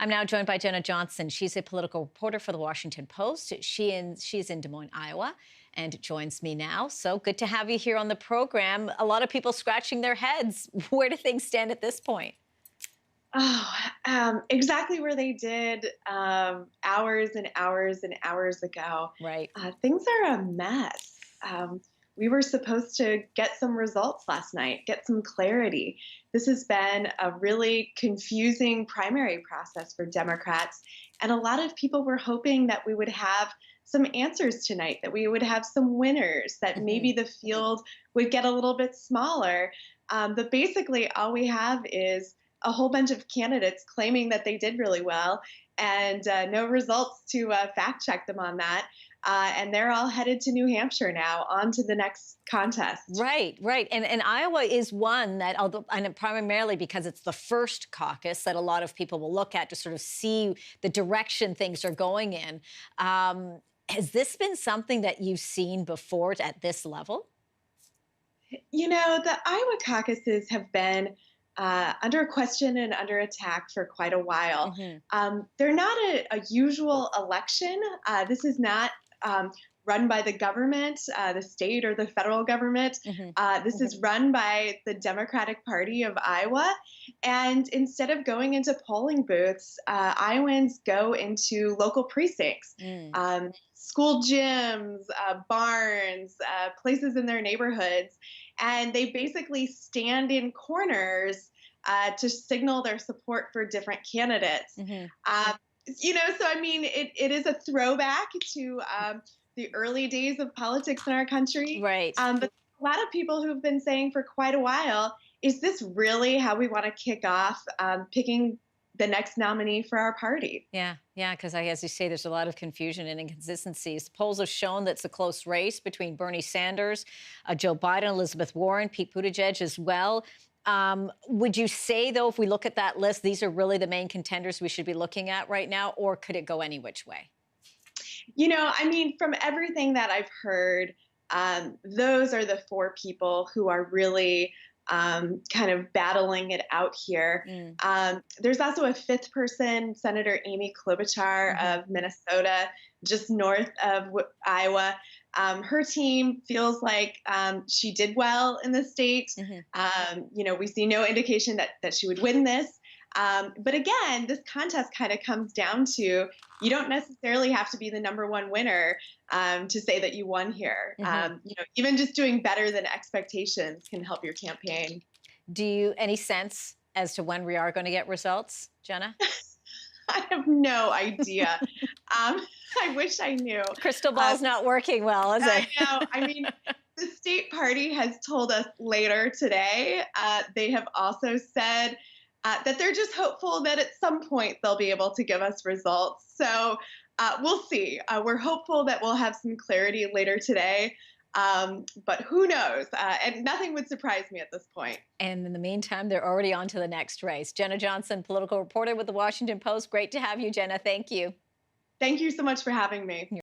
I'm now joined by Jenna Johnson. She's a political reporter for the Washington Post. She's in Des Moines, Iowa, and joins me now. So good to have you here on the program. A lot of people scratching their heads. Where do things stand at this point? Exactly where they did hours and hours and hours ago. Right. Things are a mess. We were supposed to get some results last night, get some clarity. This has been a really confusing primary process for Democrats. And a lot of people were hoping that we would have some answers tonight, that we would have some winners, that maybe the field would get a little bit smaller. But basically, all we have is a whole bunch of candidates claiming that they did really well and no results to fact check them on that. And they're all headed to New Hampshire now, on to the next contest. Right, right. And Iowa is one that, although, and primarily because it's the first caucus that a lot of people will look at to sort of see the direction things are going in. Has this been something that you've seen before at this level? You know, the Iowa caucuses have been under question and under attack for quite a while. They're not a usual election. This is not run by the government, the state or the federal government. This is run by the Democratic Party of Iowa. And instead of going into polling booths, Iowans go into local precincts. School gyms, barns, places in their neighborhoods, and they basically stand in corners to signal their support for different candidates. So I mean, it is a throwback to the early days of politics in our country. Right. But a lot of people who've been saying for quite a while, is this really how we want to kick off picking the next nominee for our party? Yeah, because as you say, there's a lot of confusion and inconsistencies. Polls have shown that it's a close race between Bernie Sanders, Joe Biden, Elizabeth Warren, Pete Buttigieg as well. Would you say, though, if we look at that list, these are really the main contenders we should be looking at right now, or could it go any which way? You know, I mean, from everything that I've heard, those are the four people who are really kind of battling it out here. There's also a fifth person, Senator Amy Klobuchar of Minnesota, just north of Iowa. Her team feels like she did well in the state. We see no indication that she would win this. But again, this contest kind of comes down to, you don't necessarily have to be the #1 winner to say that you won here. Even just doing better than expectations can help your campaign. Do you any sense as to when we are going to get results, Jenna? I have no idea. I wish I knew. Crystal ball's not working well, is it? I know. I mean, the state party has told us later today. They have also said that they're just hopeful that at some point they'll be able to give us results. So we'll see. We're hopeful that we'll have some clarity later today. But who knows? And nothing would surprise me at this point. And in the meantime, they're already on to the next race. Jenna Johnson, political reporter with the Washington Post. Great to have you, Jenna. Thank you. Thank you so much for having me.